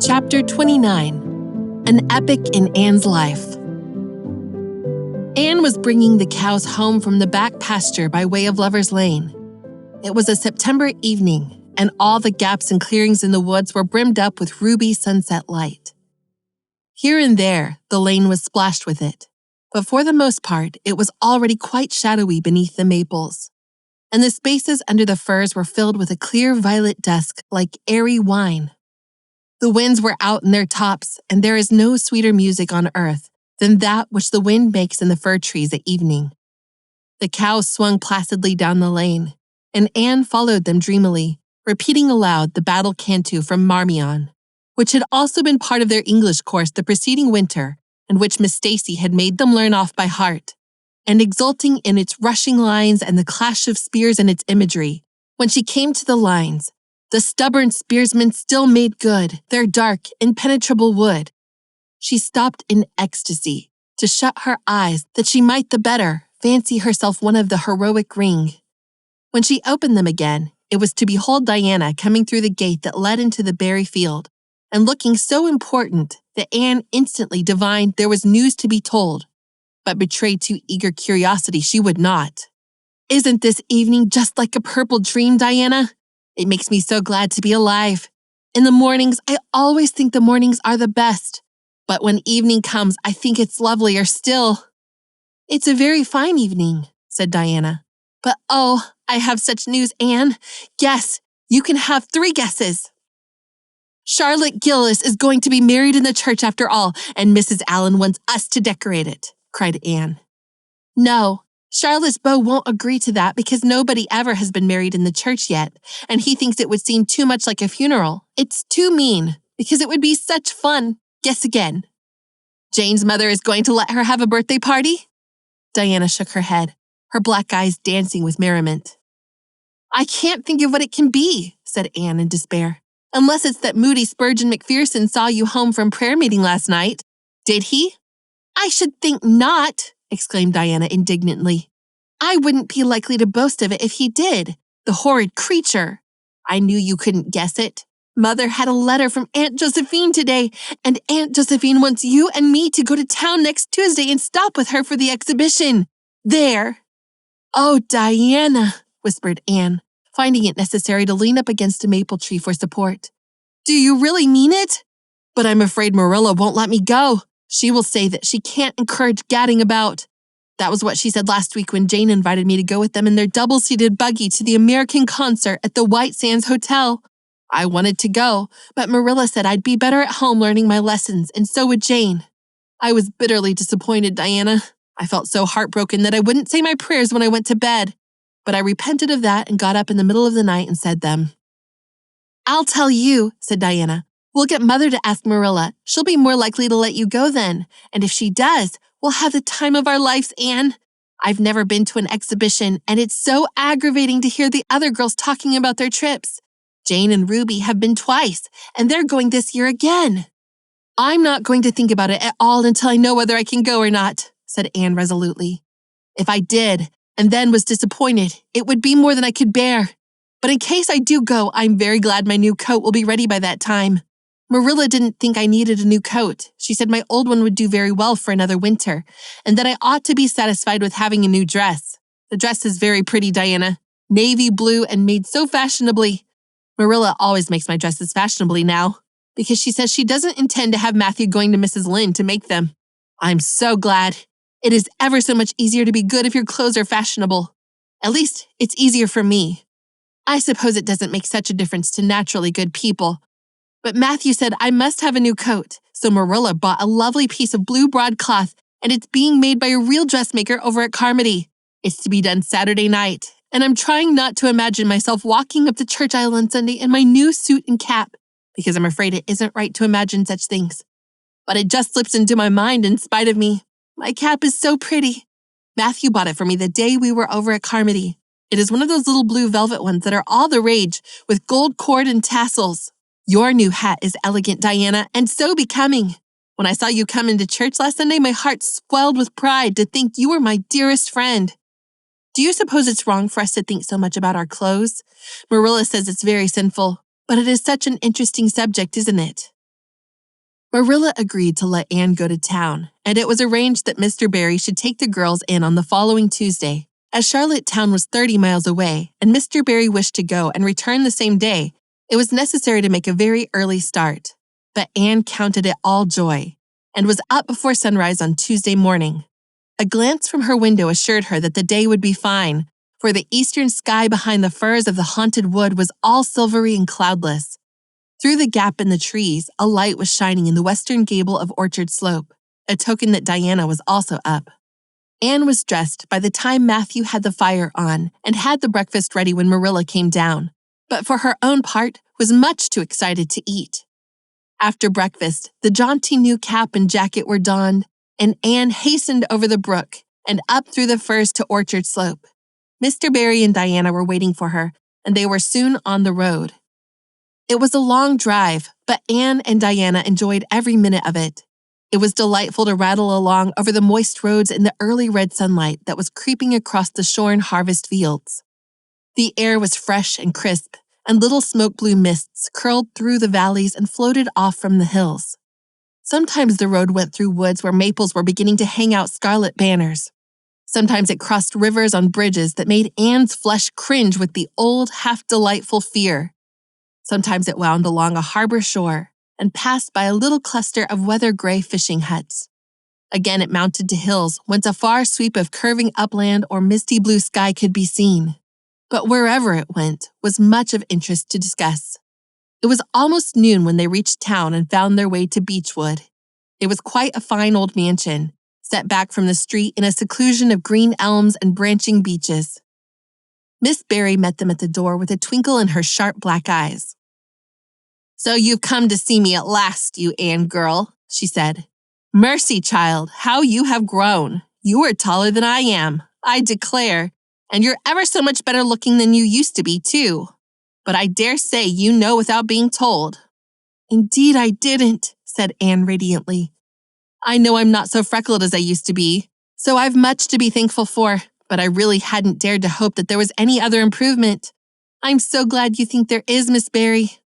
Chapter 29. An Epic in Anne's Life. Anne was bringing the cows home from the back pasture by way of Lover's Lane. It was a September evening, and all the gaps and clearings in the woods were brimmed up with ruby sunset light. Here and there, the lane was splashed with it, but for the most part, it was already quite shadowy beneath the maples, and the spaces under the firs were filled with a clear violet dusk like airy wine. The winds were out in their tops, and there is no sweeter music on earth than that which the wind makes in the fir trees at evening. The cows swung placidly down the lane, and Anne followed them dreamily, repeating aloud the battle canto from Marmion, which had also been part of their English course the preceding winter, and which Miss Stacy had made them learn off by heart, and exulting in its rushing lines and the clash of spears and its imagery. When she came to the lines, the stubborn spearsmen still made good their dark, impenetrable wood. She stopped in ecstasy to shut her eyes that she might the better fancy herself one of the heroic ring. When she opened them again, it was to behold Diana coming through the gate that led into the berry field, and looking so important that Anne instantly divined there was news to be told, but betrayed to eager curiosity she would not. "Isn't this evening just like a purple dream, Diana? It makes me so glad to be alive. In the mornings, I always think the mornings are the best, but when evening comes, I think it's lovelier still." "It's a very fine evening," said Diana. "But oh, I have such news, Anne. Guess. You can have 3 guesses." "Charlotte Gillis is going to be married in the church after all, and Mrs. Allen wants us to decorate it," cried Anne. "No. Charlotte's beau won't agree to that because nobody ever has been married in the church yet, and he thinks it would seem too much like a funeral. It's too mean, because it would be such fun. Guess again." "Jane's mother is going to let her have a birthday party?" Diana shook her head, her black eyes dancing with merriment. "I can't think of what it can be," said Anne in despair, "unless it's that Moody Spurgeon McPherson saw you home from prayer meeting last night. Did he?" "I should think not," exclaimed Diana indignantly. "I wouldn't be likely to boast of it if he did. The horrid creature! I knew you couldn't guess it. Mother had a letter from Aunt Josephine today, and Aunt Josephine wants you and me to go to town next Tuesday and stop with her for the exhibition. There!" "Oh, Diana," whispered Anne, finding it necessary to lean up against a maple tree for support. "Do you really mean it? But I'm afraid Marilla won't let me go. She will say that she can't encourage gadding about. That was what she said last week when Jane invited me to go with them in their double-seated buggy to the American concert at the White Sands Hotel. I wanted to go, but Marilla said I'd be better at home learning my lessons, and so would Jane. I was bitterly disappointed, Diana. I felt so heartbroken that I wouldn't say my prayers when I went to bed, but I repented of that and got up in the middle of the night and said them." "I'll tell you," said Diana. "We'll get Mother to ask Marilla. She'll be more likely to let you go then, and if she does, we'll have the time of our lives, Anne. I've never been to an exhibition, and it's so aggravating to hear the other girls talking about their trips. Jane and Ruby have been twice, and they're going this year again." "I'm not going to think about it at all until I know whether I can go or not," said Anne resolutely. "If I did, and then was disappointed, it would be more than I could bear. But in case I do go, I'm very glad my new coat will be ready by that time. Marilla didn't think I needed a new coat. She said my old one would do very well for another winter, and that I ought to be satisfied with having a new dress. The dress is very pretty, Diana. Navy blue and made so fashionably. Marilla always makes my dresses fashionably now, because she says she doesn't intend to have Matthew going to Mrs. Lynde to make them. I'm so glad. It is ever so much easier to be good if your clothes are fashionable. At least, it's easier for me. I suppose it doesn't make such a difference to naturally good people. But Matthew said I must have a new coat, so Marilla bought a lovely piece of blue broadcloth, and it's being made by a real dressmaker over at Carmody. It's to be done Saturday night, and I'm trying not to imagine myself walking up the church aisle on Sunday in my new suit and cap, because I'm afraid it isn't right to imagine such things. But it just slips into my mind in spite of me. My cap is so pretty. Matthew bought it for me the day we were over at Carmody. It is one of those little blue velvet ones that are all the rage, with gold cord and tassels. Your new hat is elegant, Diana, and so becoming. When I saw you come into church last Sunday, my heart swelled with pride to think you were my dearest friend. Do you suppose it's wrong for us to think so much about our clothes? Marilla says it's very sinful, but it is such an interesting subject, isn't it?" Marilla agreed to let Anne go to town, and it was arranged that Mr. Barry should take the girls in on the following Tuesday. As Charlottetown was 30 miles away, and Mr. Barry wished to go and return the same day, it was necessary to make a very early start. But Anne counted it all joy, and was up before sunrise on Tuesday morning. A glance from her window assured her that the day would be fine, for the eastern sky behind the firs of the haunted wood was all silvery and cloudless. Through the gap in the trees, a light was shining in the western gable of Orchard Slope, a token that Diana was also up. Anne was dressed by the time Matthew had the fire on and had the breakfast ready when Marilla came down, but for her own part was much too excited to eat. After breakfast, the jaunty new cap and jacket were donned, and Anne hastened over the brook and up through the firs to Orchard Slope. Mr. Barry and Diana were waiting for her, and they were soon on the road. It was a long drive, but Anne and Diana enjoyed every minute of it. It was delightful to rattle along over the moist roads in the early red sunlight that was creeping across the shorn harvest fields. The air was fresh and crisp, and little smoke-blue mists curled through the valleys and floated off from the hills. Sometimes the road went through woods where maples were beginning to hang out scarlet banners. Sometimes it crossed rivers on bridges that made Anne's flesh cringe with the old, half-delightful fear. Sometimes it wound along a harbor shore and passed by a little cluster of weather-gray fishing huts. Again it mounted to hills whence a far sweep of curving upland or misty blue sky could be seen. But wherever it went was much of interest to discuss. It was almost noon when they reached town and found their way to Beechwood. It was quite a fine old mansion, set back from the street in a seclusion of green elms and branching beeches. Miss Barry met them at the door with a twinkle in her sharp black eyes. "So you've come to see me at last, you Anne girl," she said. "Mercy, child, how you have grown. You are taller than I am, I declare, and you're ever so much better looking than you used to be, too. But I dare say you know without being told." "Indeed I didn't," said Anne radiantly. "I know I'm not so freckled as I used to be, so I've much to be thankful for, but I really hadn't dared to hope that there was any other improvement. I'm so glad you think there is, Miss Barry."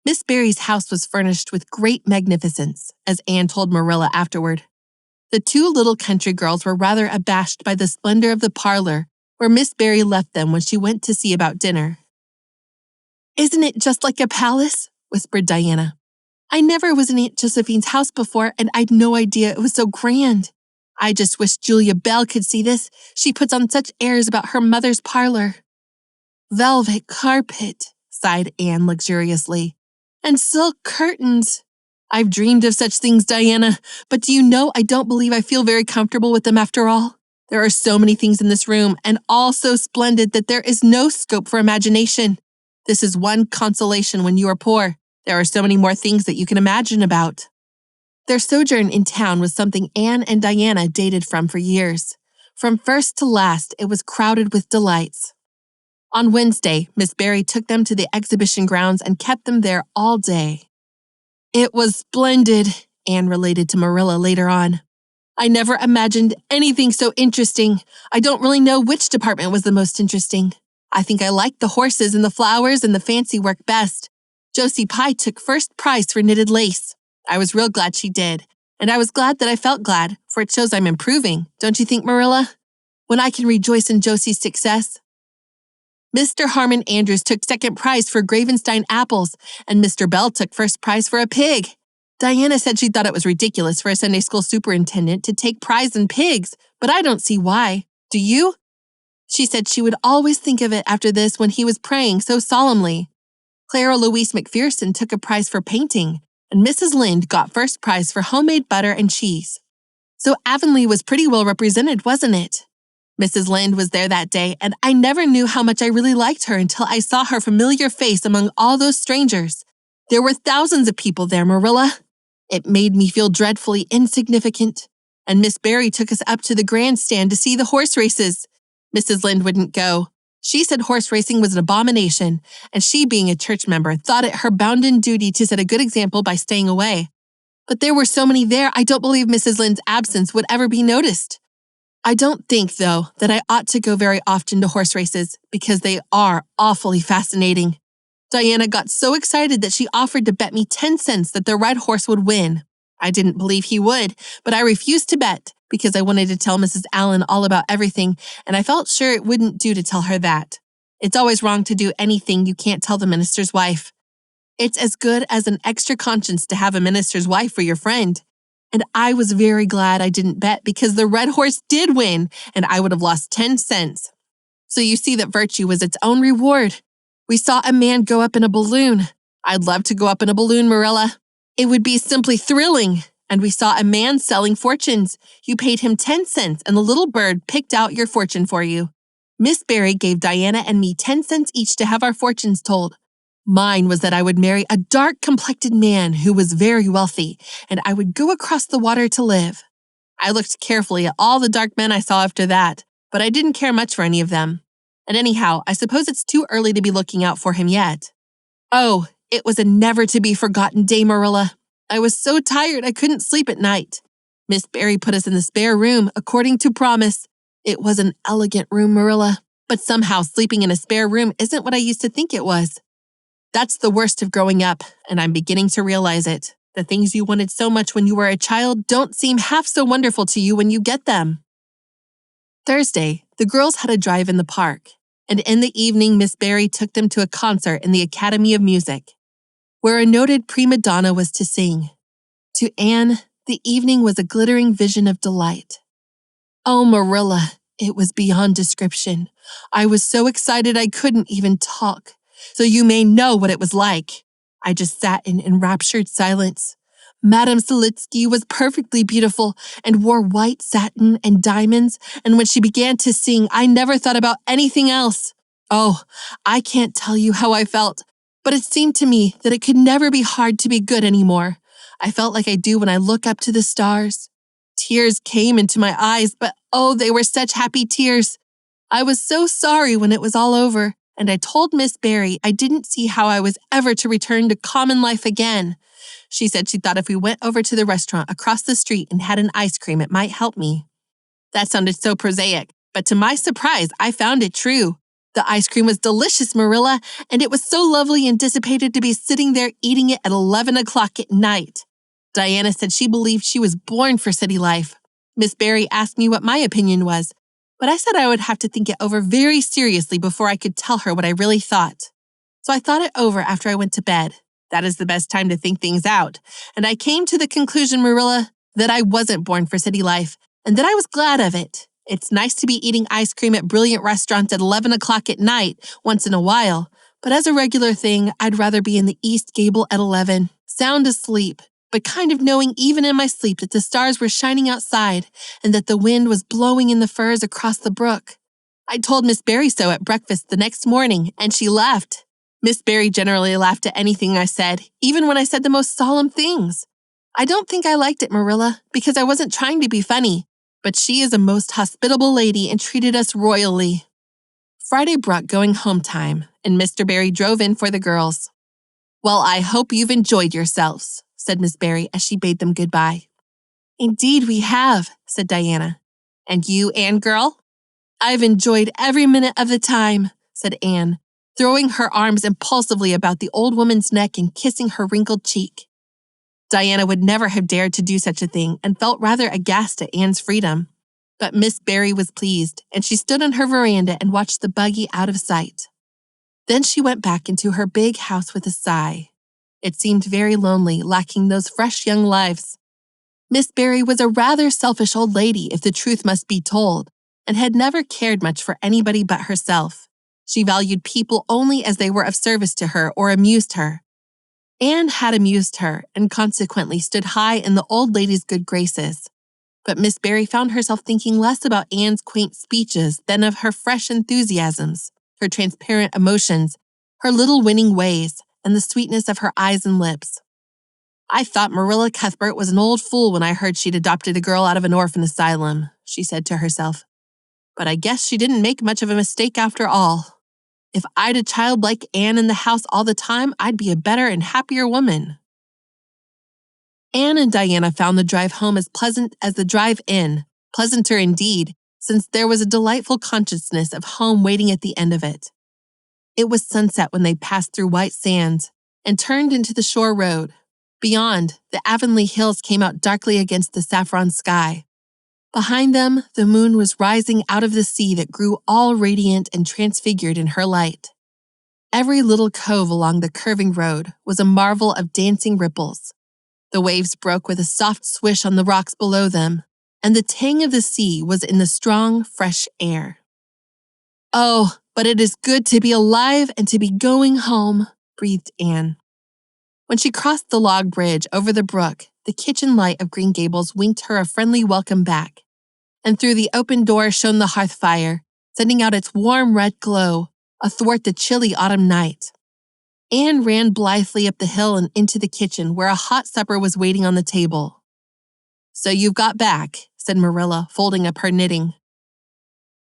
Miss Barry's house was furnished with great magnificence, as Anne told Marilla afterward. The two little country girls were rather abashed by the splendor of the parlor, where Miss Barry left them when she went to see about dinner. "Isn't it just like a palace?" whispered Diana. "I never was in Aunt Josephine's house before, and I'd no idea it was so grand. I just wish Julia Bell could see this. She puts on such airs about her mother's parlor." "Velvet carpet," sighed Anne luxuriously. "And silk curtains. I've dreamed of such things, Diana, but do you know I don't believe I feel very comfortable with them after all. There are so many things in this room, and all so splendid that there is no scope for imagination. This is one consolation when you are poor. There are so many more things that you can imagine about." Their sojourn in town was something Anne and Diana dated from for years. From first to last, it was crowded with delights. On Wednesday, Miss Barry took them to the exhibition grounds and kept them there all day. "It was splendid," Anne related to Marilla later on. "I never imagined anything so interesting. I don't really know which department was the most interesting. I think I liked the horses and the flowers and the fancy work best. Josie Pye took first prize for knitted lace. I was real glad she did, and I was glad that I felt glad, for it shows I'm improving, don't you think, Marilla? When I can rejoice in Josie's success. Mr. Harmon Andrews took second prize for Gravenstein apples, and Mr. Bell took first prize for a pig. Diana said she thought it was ridiculous for a Sunday school superintendent to take prize in pigs, but I don't see why. Do you? She said she would always think of it after this when he was praying so solemnly. Clara Louise McPherson took a prize for painting, and Mrs. Lynde got first prize for homemade butter and cheese. So Avonlea was pretty well represented, wasn't it? Mrs. Lynde was there that day, and I never knew how much I really liked her until I saw her familiar face among all those strangers. There were thousands of people there, Marilla. It made me feel dreadfully insignificant. And Miss Barry took us up to the grandstand to see the horse races. Mrs. Lynde wouldn't go. She said horse racing was an abomination, and she, being a church member, thought it her bounden duty to set a good example by staying away. But there were so many there, I don't believe Mrs. Lynde's absence would ever be noticed. I don't think, though, that I ought to go very often to horse races, because they are awfully fascinating. Diana got so excited that she offered to bet me 10 cents that the red horse would win. I didn't believe he would, but I refused to bet because I wanted to tell Mrs. Allen all about everything, and I felt sure it wouldn't do to tell her that. It's always wrong to do anything you can't tell the minister's wife. It's as good as an extra conscience to have a minister's wife for your friend. And I was very glad I didn't bet because the red horse did win, and I would have lost 10 cents. So you see that virtue was its own reward. We saw a man go up in a balloon. I'd love to go up in a balloon, Marilla. It would be simply thrilling. And we saw a man selling fortunes. You paid him 10 cents and the little bird picked out your fortune for you. Miss Barry gave Diana and me 10 cents each to have our fortunes told. Mine was that I would marry a dark-complected man who was very wealthy, and I would go across the water to live. I looked carefully at all the dark men I saw after that, but I didn't care much for any of them. And anyhow, I suppose it's too early to be looking out for him yet. Oh, it was a never-to-be-forgotten day, Marilla. I was so tired I couldn't sleep at night. Miss Barry put us in the spare room, according to promise. It was an elegant room, Marilla, but somehow sleeping in a spare room isn't what I used to think it was. That's the worst of growing up, and I'm beginning to realize it. The things you wanted so much when you were a child don't seem half so wonderful to you when you get them. Thursday, the girls had a drive in the park, and in the evening Miss Barry took them to a concert in the Academy of Music, where a noted prima donna was to sing. To Anne, the evening was a glittering vision of delight. Oh, Marilla, it was beyond description. I was so excited I couldn't even talk. So you may know what it was like. I just sat in enraptured silence. Madame Selitsky was perfectly beautiful and wore white satin and diamonds, and when she began to sing, I never thought about anything else. Oh, I can't tell you how I felt, but it seemed to me that it could never be hard to be good anymore. I felt like I do when I look up to the stars. Tears came into my eyes, but oh, they were such happy tears. I was so sorry when it was all over, and I told Miss Barry I didn't see how I was ever to return to common life again. She said she thought if we went over to the restaurant across the street and had an ice cream, it might help me. That sounded so prosaic, but to my surprise, I found it true. The ice cream was delicious, Marilla, and it was so lovely and dissipated to be sitting there eating it at 11 o'clock at night. Diana said she believed she was born for city life. Miss Barry asked me what my opinion was, but I said I would have to think it over very seriously before I could tell her what I really thought. So I thought it over after I went to bed. That is the best time to think things out. And I came to the conclusion, Marilla, that I wasn't born for city life, and that I was glad of it. It's nice to be eating ice cream at brilliant restaurants at 11 o'clock at night once in a while, but as a regular thing, I'd rather be in the East Gable at 11, sound asleep, but kind of knowing even in my sleep that the stars were shining outside and that the wind was blowing in the firs across the brook. I told Miss Barry so at breakfast the next morning, and she laughed. Miss Barry generally laughed at anything I said, even when I said the most solemn things. I don't think I liked it, Marilla, because I wasn't trying to be funny, but she is a most hospitable lady and treated us royally. Friday brought going home time, and Mr. Barry drove in for the girls. Well, I hope you've enjoyed yourselves, said Miss Barry as she bade them goodbye. Indeed we have, said Diana. And you, Anne girl? I've enjoyed every minute of the time, said Anne, throwing her arms impulsively about the old woman's neck and kissing her wrinkled cheek. Diana would never have dared to do such a thing and felt rather aghast at Anne's freedom. But Miss Barry was pleased, and she stood on her veranda and watched the buggy out of sight. Then she went back into her big house with a sigh. It seemed very lonely, lacking those fresh young lives. Miss Barry was a rather selfish old lady, if the truth must be told, and had never cared much for anybody but herself. She valued people only as they were of service to her or amused her. Anne had amused her, and consequently stood high in the old lady's good graces. But Miss Barry found herself thinking less about Anne's quaint speeches than of her fresh enthusiasms, her transparent emotions, her little winning ways, and the sweetness of her eyes and lips. I thought Marilla Cuthbert was an old fool when I heard she'd adopted a girl out of an orphan asylum, she said to herself. But I guess she didn't make much of a mistake after all. If I'd a child like Anne in the house all the time, I'd be a better and happier woman. Anne and Diana found the drive home as pleasant as the drive in, pleasanter indeed, since there was a delightful consciousness of home waiting at the end of it. It was sunset when they passed through white sands and turned into the shore road. Beyond, the Avonlea hills came out darkly against the saffron sky. Behind them, the moon was rising out of the sea that grew all radiant and transfigured in her light. Every little cove along the curving road was a marvel of dancing ripples. The waves broke with a soft swish on the rocks below them, and the tang of the sea was in the strong, fresh air. "Oh, but it is good to be alive and to be going home," breathed Anne. When she crossed the log bridge over the brook, the kitchen light of Green Gables winked her a friendly welcome back, and through the open door shone the hearth fire, sending out its warm red glow athwart the chilly autumn night. Anne ran blithely up the hill and into the kitchen where a hot supper was waiting on the table. "So you've got back," said Marilla, folding up her knitting.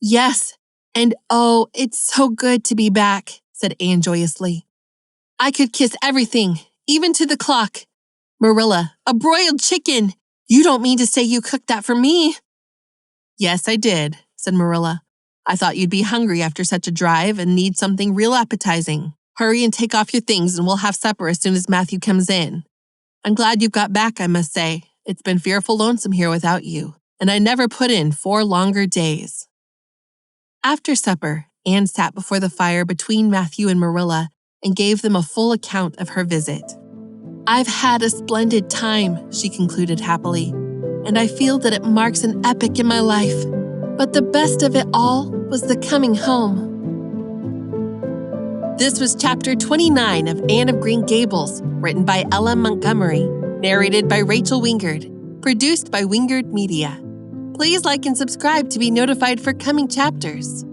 "Yes, and oh, it's so good to be back," said Anne joyously. "I could kiss everything, even to the clock. Marilla, a broiled chicken! You don't mean to say you cooked that for me?" "Yes, I did," said Marilla. "I thought you'd be hungry after such a drive and need something real appetizing. Hurry and take off your things and we'll have supper as soon as Matthew comes in. I'm glad you've got back, I must say. It's been fearful lonesome here without you, and I never put in 4 longer days." After supper, Anne sat before the fire between Matthew and Marilla and gave them a full account of her visit. "I've had a splendid time," she concluded happily, "and I feel that it marks an epoch in my life. But the best of it all was the coming home." This was Chapter 29 of Anne of Green Gables, written by Ella Montgomery, narrated by Rachel Wingerd, produced by Wingerd Media. Please like and subscribe to be notified for coming chapters.